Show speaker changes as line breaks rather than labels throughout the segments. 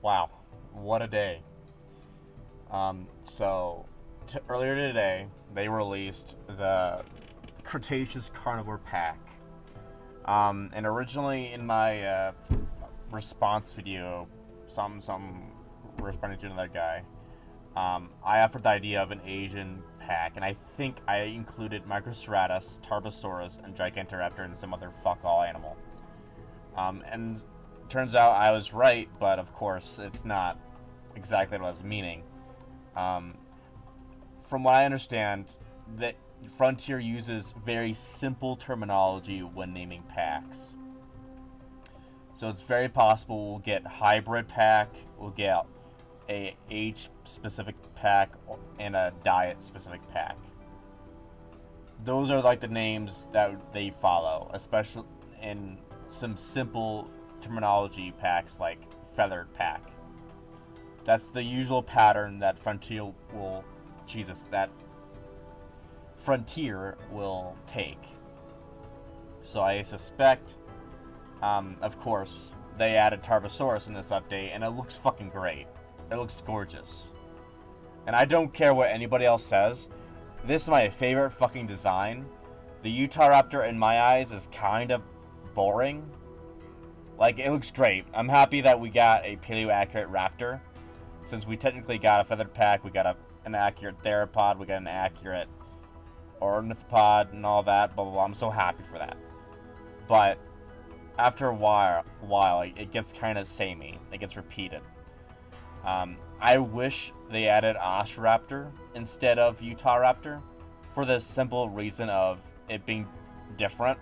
Wow, what a day. Earlier today, they released the Cretaceous Carnivore Pack. And originally in my response video, some responding to another guy, I offered the idea of an Asian pack, and I think I included Microceratops, Tarbosaurus, and Gigantoraptor, and some other fuck-all animal. And turns out I was right, but of course it's not exactly what I was meaning. From what I understand, that Frontier uses very simple terminology when naming packs. So it's very possible we'll get hybrid pack, we'll get a age specific pack, and a diet specific pack. Those are like the names that they follow, especially in some simple terminology packs like feathered pack. That's the usual pattern that Frontier will take. So I suspect, of course, they added Tarbosaurus in this update, and it looks fucking great. It looks gorgeous. And I don't care what anybody else says. This is my favorite fucking design. The Utahraptor, in my eyes, is kind of boring. Like, it looks great. I'm happy that we got a paleo-accurate raptor. Since we technically got a feathered pack, we got an accurate theropod, we got an accurate ornithopod, and all that, blah, blah, blah. I'm so happy for that. But after a while it gets kind of samey. It gets repeated. I wish they added Osioraptor instead of Utahraptor for the simple reason of it being different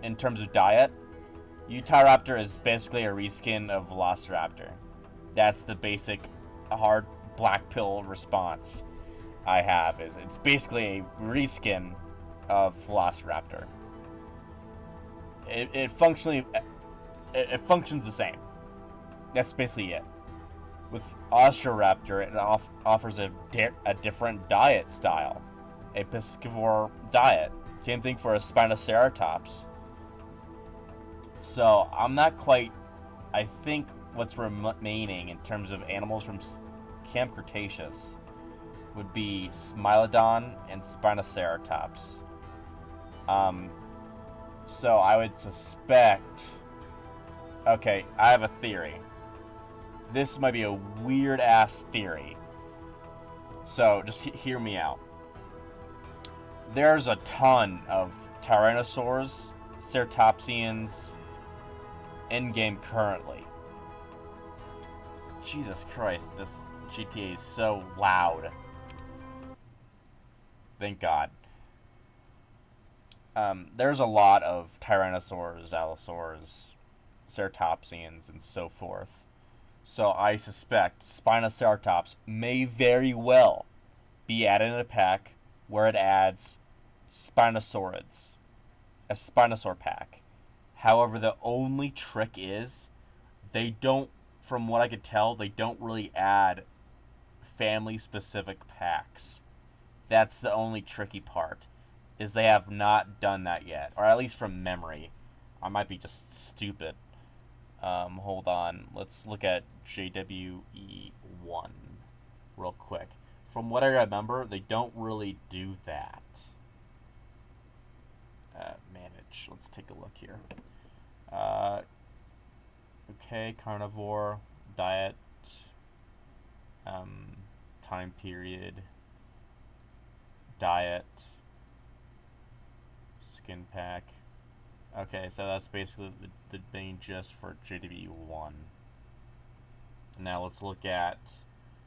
in terms of diet. Utahraptor is basically a reskin of Velociraptor. That's the basic hard black pill response I have. Is it's basically a reskin of Velociraptor. It functions the same. That's basically it. With Osioraptor, it offers a different diet style, a Piscivore diet. Same thing for a Spinoceratops. So I'm not quite. I think what's remaining in terms of animals from Camp Cretaceous would be Smilodon and Spinoceratops. So I would suspect. Okay, I have a theory. This might be a weird ass theory. So just hear me out. There's a ton of Tyrannosaurs, Ceratopsians in game currently. Jesus Christ, this GTA is so loud. Thank God. There's a lot of Tyrannosaurs, Allosaurs, Ceratopsians, and so forth. So I suspect Spinoceratops may very well be added in a pack where it adds Spinosaurids. A Spinosaur pack. However, the only trick is they don't, from what I could tell, they don't really add family-specific packs. That's the only tricky part, is they have not done that yet, or at least from memory. I might be just stupid. Hold on. Let's look at JWE1 real quick. From what I remember, they don't really do that. Manage. Let's take a look here. Okay, carnivore, diet, time period, diet, skin pack. Okay, so that's basically the main gist for JW1. Now let's look at,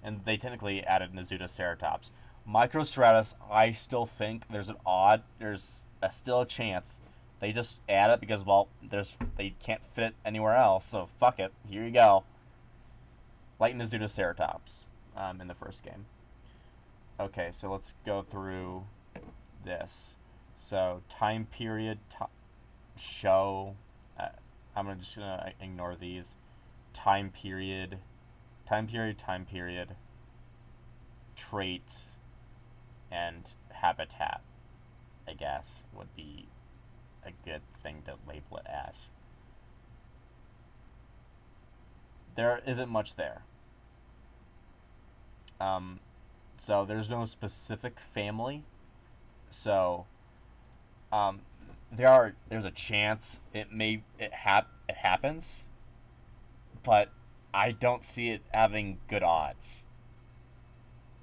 and they technically added Ceratops. Microstratus, I still think there's still a chance they just add it because, well, they can't fit it anywhere else, so fuck it, here you go. Like Ceratops in the first game. Okay, so let's go through this. So, time period, show, I'm just gonna ignore these. Time period, traits, and habitat, I guess, would be a good thing to label it as. there isn't much there. So there's no specific family. So there's a chance it happens, but I don't see it having good odds.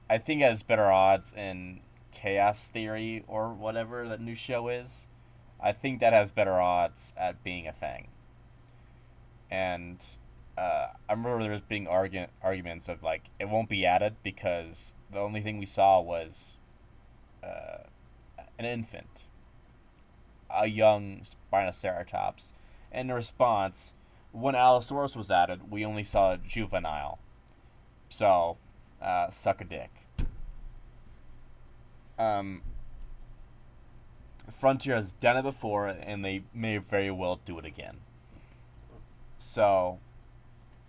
I think it has better odds in Chaos Theory or whatever that new show is. I think that has better odds at being a thing. And I remember there was being arguments of like it won't be added because the only thing we saw was an infant, a young Spinoceratops. And in response, when Allosaurus was added, we only saw a juvenile. So, suck a dick. Frontier has done it before, and they may very well do it again. So,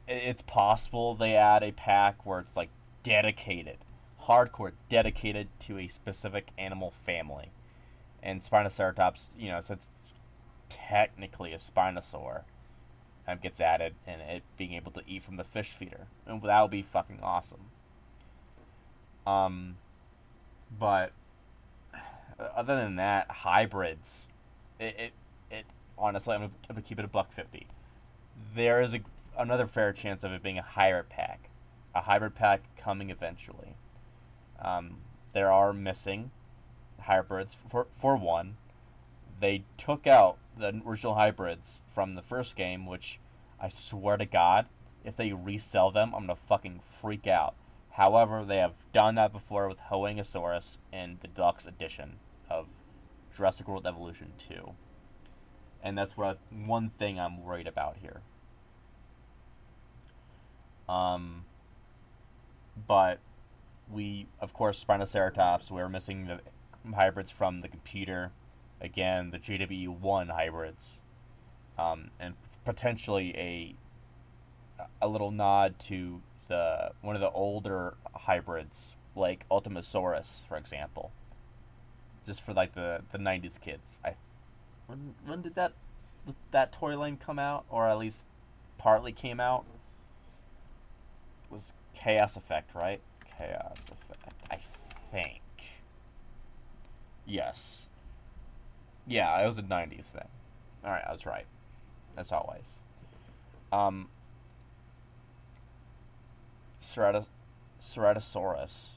it's possible they add a pack where it's like dedicated, hardcore dedicated to a specific animal family. And Spinoceratops, since it's technically a Spinosaur, gets added, and it being able to eat from the fish feeder. And that would be fucking awesome. But other than that, hybrids, it honestly, I'm gonna keep it $1.50. There is another fair chance of it being a hybrid pack coming eventually. There are missing hybrids. For one, they took out the original hybrids from the first game, which I swear to God, if they resell them, I'm gonna fucking freak out. However, they have done that before with Hoengosaurus in the deluxe edition of Jurassic World Evolution 2. And that's one thing I'm worried about here. But we, of course, Spinoceratops, we're missing the hybrids from the computer. Again, the JWE1 hybrids. And potentially a little nod to one of the older hybrids, like Ultimasaurus, for example. Just for like the 90s kids. When did that toy line come out, or at least partly came out? It was Chaos Effect, right? Chaos Effect, I think. Yes. Yeah, it was the 90s then. Alright, I was right. As always. Ceratosaurus.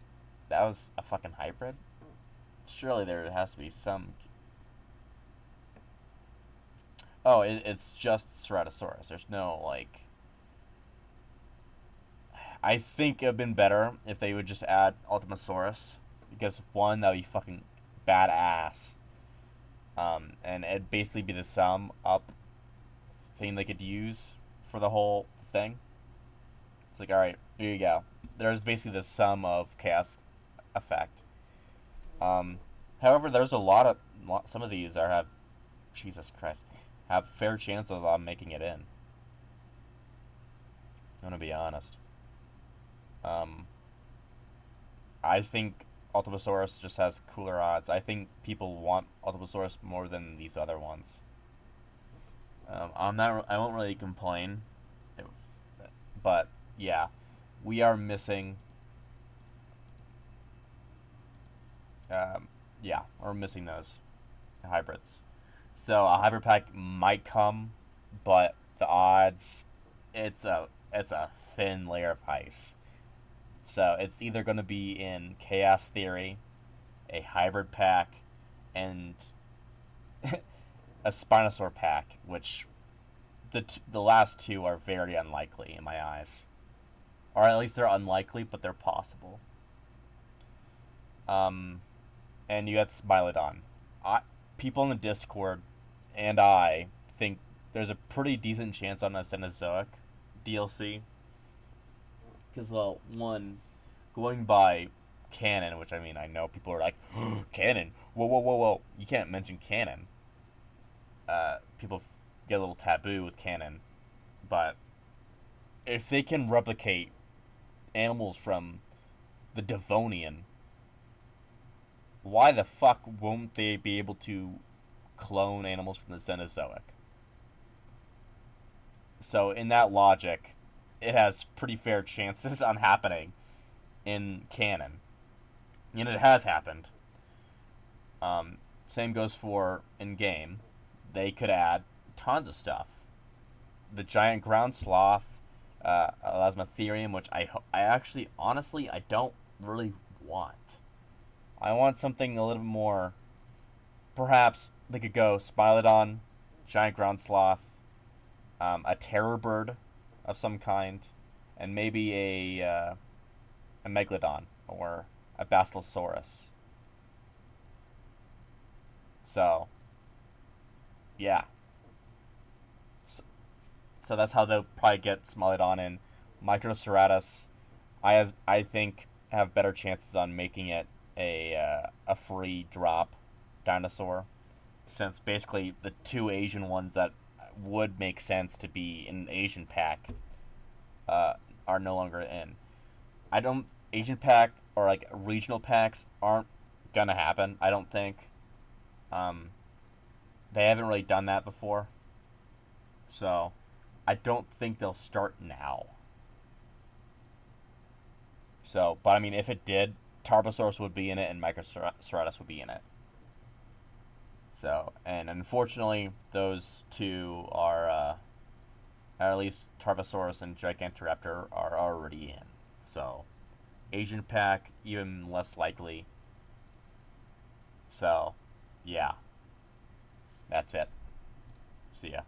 That was a fucking hybrid? Surely there has to be some... Oh, it's just Ceratosaurus. There's no, like... I think it would have been better if they would just add Ultimasaurus. Because, one, that would be fucking badass. And it'd basically be the sum up thing they could use for the whole thing. It's like, alright, here you go. There's basically the sum of Chaos Effect. However, there's some of these have, Jesus Christ, have fair chances of making it in. I'm gonna be honest. I think Ultimasaurus just has cooler odds. I think people want Ultimasaurus more than these other ones. I won't really complain, but yeah, we are missing. We're missing those hybrids. So a hybrid pack might come, but the odds, it's a thin layer of ice. So it's either going to be in Chaos Theory, a hybrid pack, and a Spinosaur pack, which the last two are very unlikely in my eyes. Or at least they're unlikely, but they're possible. And you got Smilodon. People in the Discord and I think there's a pretty decent chance on a Cenozoic DLC. Because, well, one, going by canon, which I know people are like, oh, canon? Whoa. You can't mention canon. People get a little taboo with canon. But if they can replicate animals from the Devonian, why the fuck won't they be able to clone animals from the Cenozoic? So, in that logic, it has pretty fair chances on happening in canon. And it has happened. Same goes for in-game. They could add tons of stuff. The giant ground sloth, Elasmotherium, which I actually, honestly, I don't really want. I want something a little more. Perhaps they could go Spilodon, giant ground sloth, a terror bird of some kind, and maybe a megalodon or a basilosaurus. So, yeah. So that's how they'll probably get Smilodon in. Microceratus, I think have better chances on making it a free drop dinosaur, since basically the two Asian ones that would make sense to be in an Asian pack are no longer in. I don't Asian pack or like regional packs aren't gonna happen. I don't think. They haven't really done that before, so I don't think they'll start now. So, but I mean, if it did, Tarbosaurus would be in it and Microceratus would be in it. So, and unfortunately, those two are, or at least Tarbosaurus and Gigantoraptor are already in. So, Asian pack, even less likely. So, yeah. That's it. See ya.